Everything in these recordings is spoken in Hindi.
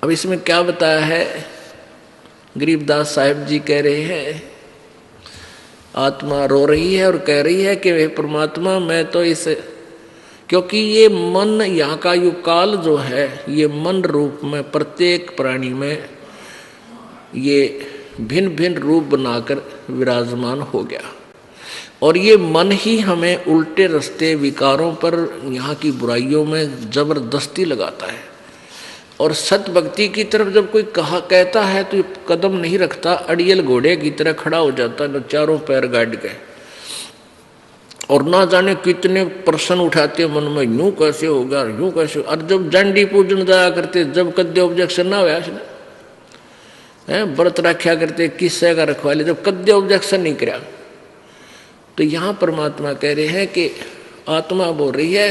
अब इसमें क्या बताया है, गरीबदास साहिब जी कह रहे हैं, आत्मा रो रही है और कह रही है कि वे परमात्मा मैं तो इस, क्योंकि ये मन यहाँ का यु काल जो है ये मन रूप में प्रत्येक प्राणी में ये भिन्न भिन्न रूप बनाकर विराजमान हो गया, और ये मन ही हमें उल्टे रास्ते विकारों पर यहाँ की बुराइयों में जबरदस्ती लगाता है। और सत भक्ति की तरफ जब कोई कहता है तो कदम नहीं रखता, अड़ियल घोड़े की तरह खड़ा हो जाता है, चारों पैर गाड़ के, और ना जाने कितने प्रश्न उठाते मन में, यूं कैसे होगा, यूं कैसे। और जब जंडी पूजन जाया करते, जब कद्य ऑब्जेक्शन ना हुआ है, व्रत रखा करते, किस्से का रखवा ले, जब कद्य ऑब्जेक्शन नहीं करा, तो यहाँ परमात्मा कह रहे हैं कि आत्मा बोल रही है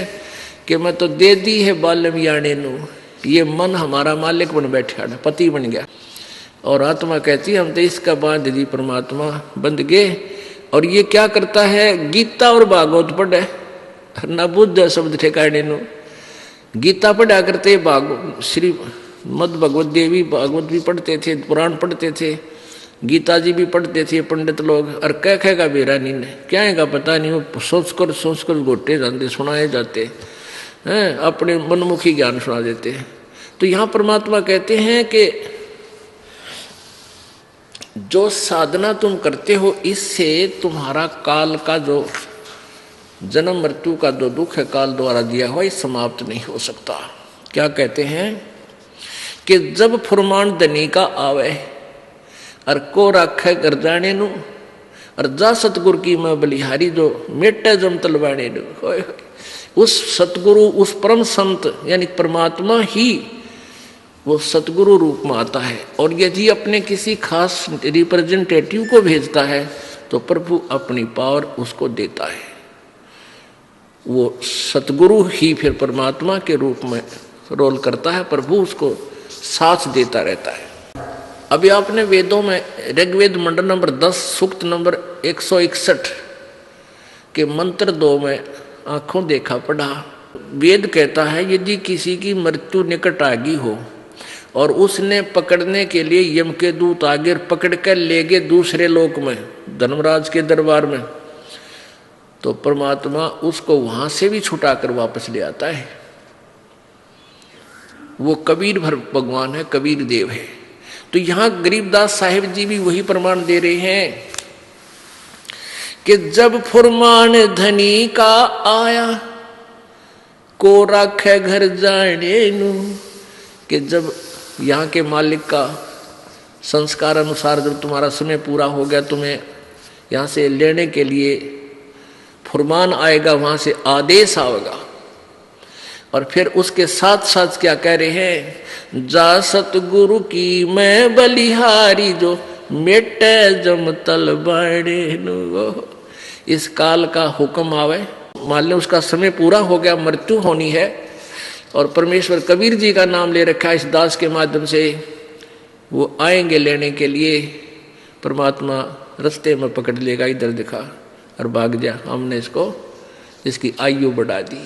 कि मैं तो दे दी है बालम याने नू, ये मन हमारा मालिक बन बैठा, पति बन गया। और आत्मा कहती है हम तो इसका बांध दी परमात्मा बंध गए। और ये क्या करता है, गीता और भागवत पढ़े, न बुद्ध शब्द ठेकाने नु, गीता पढ़ा करते, श्री मद भगवत देवी भागवत भी पढ़ते थे, पुराण पढ़ते थे, गीता जी भी पढ़ते थे पंडित लोग। और कह का बेरा नहीं ने क्या है का पता नहीं, वो सोच कर गोटे जाते, सुनाए जाते हैं, अपने मनमुखी ज्ञान सुना देते हैं। तो यहाँ परमात्मा कहते हैं कि जो साधना तुम करते हो इससे तुम्हारा काल का जो जन्म मृत्यु का जो दुख है काल द्वारा दिया हुआ, ये समाप्त नहीं हो सकता। क्या कहते हैं कि जब फुरमान धनी का आवे और को राखे कर जाने नु, और जा सतगुरु की मैं बलिहारी जो मेटे जम तलवाने नु, उस सतगुरु उस परम संत यानी परमात्मा ही वो सतगुरु रूप में आता है। और यदि अपने किसी खास रिप्रेजेंटेटिव को भेजता है तो प्रभु अपनी पावर उसको देता है, वो सतगुरु ही फिर परमात्मा के रूप में रोल करता है, प्रभु उसको साथ देता रहता है। अभी आपने वेदों में ऋग्वेद मंडल नंबर 10 सूक्त नंबर 161 के मंत्र 2 में आंखों देखा पढ़ा। वेद कहता है यदि किसी की मृत्यु निकट आ गई हो और उसने पकड़ने के लिए यम के दूत आगे पकड़ कर ले गए दूसरे लोक में, धर्मराज के दरबार में, तो परमात्मा उसको वहां से भी छुटाकर वापस ले आता है। वो कबीर भगवान है, कबीर देव है। तो यहां गरीबदास साहिब जी भी वही प्रमाण दे रहे हैं कि जब फुरमान धनी का आया को राखे घर जाने नू, कि जब यहाँ के मालिक का संस्कार अनुसार जब तुम्हारा समय पूरा हो गया, तुम्हें यहाँ से लेने के लिए फुरमान आएगा, वहाँ से आदेश आएगा। और फिर उसके साथ साथ क्या कह रहे हैं, जा सतगुरु की मैं बलिहारी जो मेटे जम तल बाणे नु। इस काल का हुक्म आवे, मान लो उसका समय पूरा हो गया, मृत्यु होनी है, और परमेश्वर कबीर जी का नाम ले रखा है इस दास के माध्यम से, वो आएंगे लेने के लिए। परमात्मा रास्ते में पकड़ लेगा, इधर दिखा और भाग जा, हमने इसको इसकी आयु बढ़ा दी।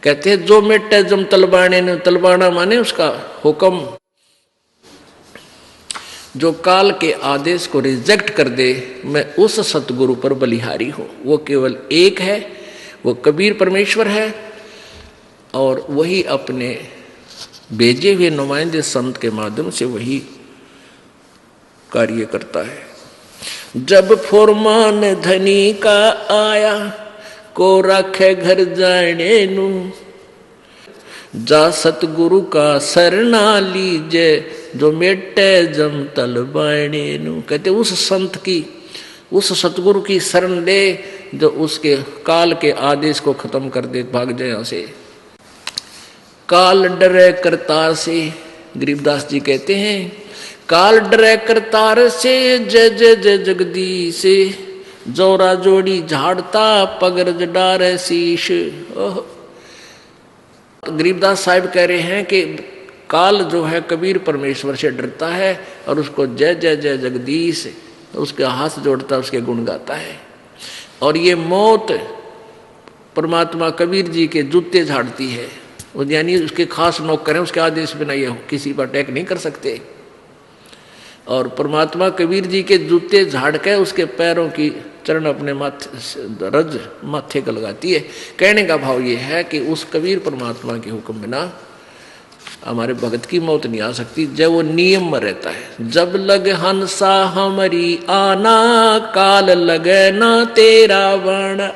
कहते हैं जो मेटे जम तलबाने ने, तलबाना माने उसका हुक्म, जो काल के आदेश को रिजेक्ट कर दे, मैं उस सतगुरु पर बलिहारी हूं। वो केवल एक है, वो कबीर परमेश्वर है, और वही अपने भेजे हुए नुमाइंदे संत के माध्यम से वही कार्य करता है। जब फुरमान धनी का आया को राखे घर जाने नू, जा सतगुरु का शरणा लीजे जो मेटे जम तल बाणे नू। कहते उस संत की, उस सतगुरु की शरण ले जो उसके काल के आदेश को खत्म कर दे, भाग जाए यहां से। काल डरे करतार से, गरीबदास जी कहते हैं काल डरे करतार से, जय जय जय जगदीश, जोरा जोड़ी झाड़ता पगरज डारे शीश। गरीबदास साहिब कह रहे हैं कि काल जो है कबीर परमेश्वर से डरता है और उसको जय जय जय जगदीश, उसके हाथ जोड़ता है, उसके गुण गाता है। और ये मौत परमात्मा कबीर जी के जूते झाड़ती है, यानी उसके खास नौकर हैं, उसके आदेश बिना ये किसी पर अटैक नहीं कर सकते। और परमात्मा कबीर जी के जूते झाड़ के उसके पैरों की चरण अपने माथे रज माथे को लगाती है। कहने का भाव ये है कि उस कबीर परमात्मा के हुक्म बिना हमारे भगत की मौत नहीं आ सकती, जब वो नियम में रहता है। जब लग हंसा हमारी आना, काल लगे ना तेरा बाण।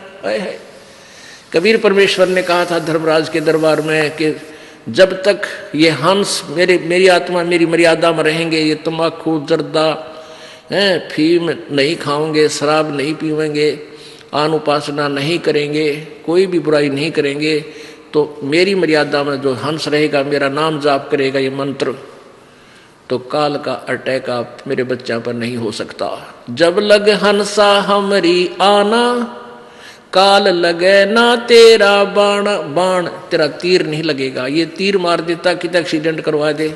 कबीर परमेश्वर ने कहा था धर्मराज के दरबार में कि जब तक ये हंस मेरी आत्मा मेरी मर्यादा में रहेंगे, ये तम्बाकू जर्दा फीम नहीं खाओगे, शराब नहीं पीवेंगे, आन उपासना नहीं करेंगे, कोई भी बुराई नहीं करेंगे, तो मेरी मर्यादा में जो हंस रहेगा, मेरा नाम जाप करेगा, ये मंत्र, तो काल का अटैक आप मेरे बच्चा पर नहीं हो सकता। जब लग हंसा हमारी आना, काल लगे ना तेरा बाण। बाण तेरा तीर नहीं लगेगा। ये तीर मार देता, कितना एक्सीडेंट करवा दे,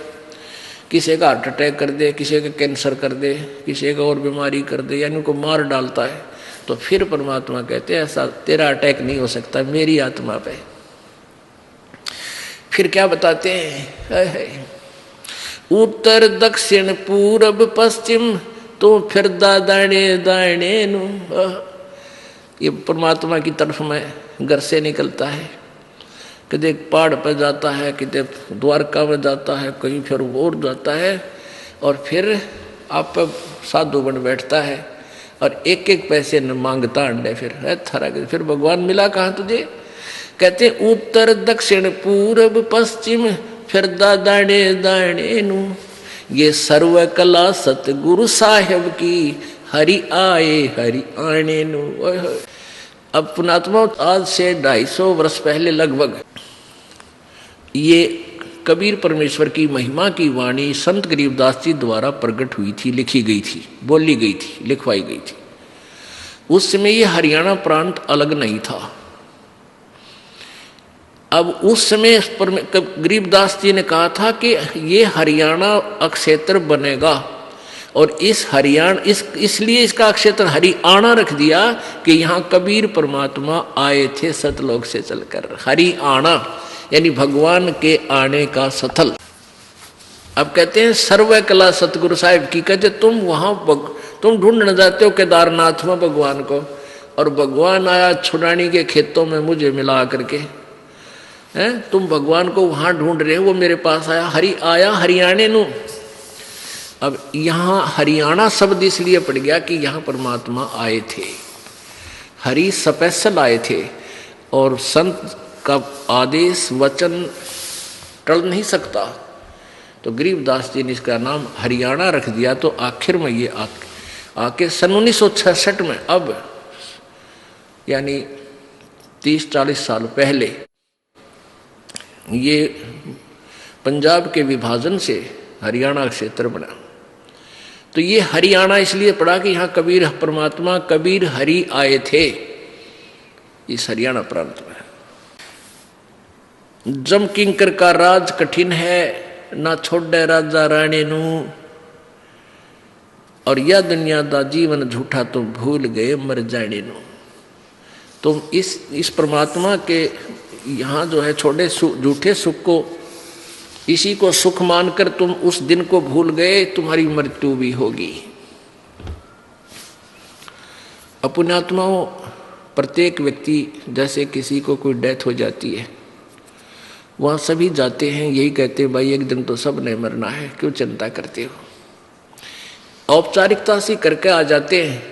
किसी का हार्ट अटैक कर दे, किसी का कैंसर कर दे, किसी का और बीमारी कर दे, यानी उनको मार डालता है। तो फिर परमात्मा कहते हैं ऐसा तेरा अटैक नहीं हो सकता मेरी आत्मा पे। फिर क्या बताते हैं, उत्तर दक्षिण पूरब पश्चिम तो फिर दाने दाने नु। ये परमात्मा की तरफ में घर से निकलता है, कदे पहाड़ पर जाता है, कदे द्वारका में जाता है, कहीं फिर और जाता है, और फिर आप साधु बन बैठता है और एक एक पैसे न मांगता अंडे। फिर है थारा, फिर भगवान मिला कहाँ तुझे? कहते उत्तर दक्षिण पूरब पश्चिम फिर दाने दाने नु। ये सर्व कला सतगुरु साहेब की, हरि आए हरि आने नु। अब पुणात्मा आज से 250 वर्ष पहले लगभग ये कबीर परमेश्वर की महिमा की वाणी संत गरीबदास जी द्वारा प्रकट हुई थी, लिखी गई थी, बोली गई थी, लिखवाई गई थी। उस समय ये हरियाणा प्रांत अलग नहीं था। अब उस समय गरीबदास जी ने कहा था कि ये हरियाणा अक्षेत्र बनेगा, और इस हरियाणा इसलिए इसका क्षेत्र हरियाणा रख दिया कि यहाँ कबीर परमात्मा आए थे सतलोक से चलकर। हरियाणा यानी भगवान के आने का स्थल। अब कहते हैं सर्व कला सतगुरु साहिब की। कहते तुम वहां तुम ढूंढने जाते हो केदारनाथ में भगवान को, और भगवान आया छुड़ानी के खेतों में मुझे मिला करके। हैं तुम भगवान को वहां ढूंढ रहे हो, वो मेरे पास आया, आया हरियाणे नु। अब यहाँ हरियाणा शब्द इसलिए पड़ गया कि यहाँ परमात्मा आए थे, हरि स्पेशल आए थे, और संत का आदेश वचन टल नहीं सकता। तो गरीबदास जी ने इसका नाम हरियाणा रख दिया। तो आखिर में ये आके सन 1966 में, अब यानी 30-40 साल पहले, ये पंजाब के विभाजन से हरियाणा क्षेत्र बना। तो ये हरियाणा इसलिए पड़ा कि यहाँ कबीर परमात्मा कबीर हरि आए थे, इस हरियाणा प्रांत में। जम किंकर का राज कठिन है, ना छोड़े राजा रानी नू, और यह दुनिया दा जीवन झूठा तो भूल गए मर जाने नू। तुम इस परमात्मा के यहाँ जो है छोड़े झूठे सुख को, इसी को सुख मानकर तुम उस दिन को भूल गए, तुम्हारी मृत्यु भी होगी। अपनात्माओं, प्रत्येक व्यक्ति जैसे किसी को कोई डेथ हो जाती है, वहाँ सभी जाते हैं, यही कहते हैं भाई एक दिन तो सब ने मरना है, क्यों चिंता करते हो। औपचारिकता सी करके आ जाते हैं,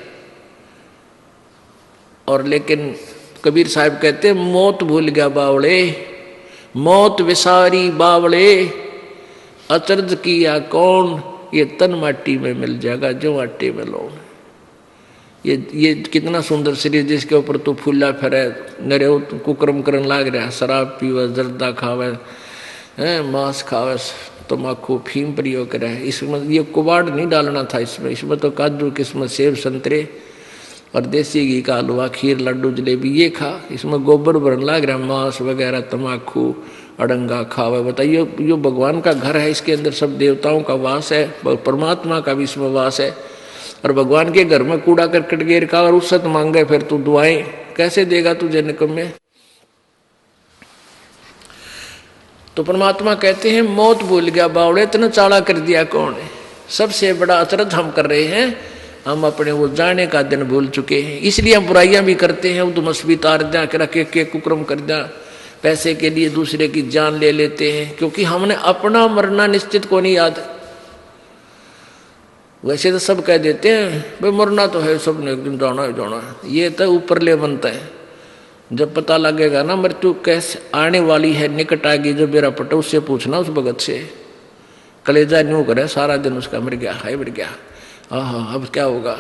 और लेकिन कबीर साहब कहते हैं मौत भूल गया बावड़े, मौत विसारी बावड़े, अचरज किया कौन, ये तन माटी में मिल जाएगा जो आटे में लौन। ये कितना सुंदर शरीर जिसके ऊपर तो फूला फिरे, नरे कुकर्म करन लाग रहा, शराब पीवे, जर्दा खावे, मांस खावे, तम्बाकू फीम प्रयोग करे। इसमें ये कुबाड़ नहीं डालना था, इसमें तो काजू किस्मत सेब संतरे और देसी घी का हलवा खीर लड्डू जलेबी ये खा। इसमें गोबर भरन लाग रहा, मांस वगैरह तम्बाकू अड़ंगा खावे। बताइए यो भगवान का घर है, इसके अंदर सब देवताओं का वास है, परमात्मा का भी इसमें वास है। और भगवान के घर में कूड़ा करकट गिर का और उससे मांगे फिर तू दुआएं कैसे देगा तुझे निकम्मे। तो परमात्मा कहते हैं मौत भूल गया बावड़े, इतना चाला कर दिया कौन है। सबसे बड़ा अचरज हम कर रहे हैं, हम अपने वो जाने का दिन भूल चुके हैं। इसलिए हम बुराइयां भी करते हैं, उधमस भी तार दिया कर रखे के कुक्रम कर दिया, पैसे के लिए दूसरे की जान ले लेते हैं, क्योंकि हमने अपना मरना निश्चित को नहीं याद। वैसे तो सब कह देते हैं भाई मरना तो है, सबने एक दिन जाना है जाना है, ये तो ऊपर ले बनता है। जब पता लगेगा ना मृत्यु कैसे आने वाली है, निकट आ गई, जो मेरा पटा उससे पूछना, उस भगत से। कलेजा न्यू करे सारा दिन उसका, मर गया हाय मर गया, हाँ अब क्या होगा।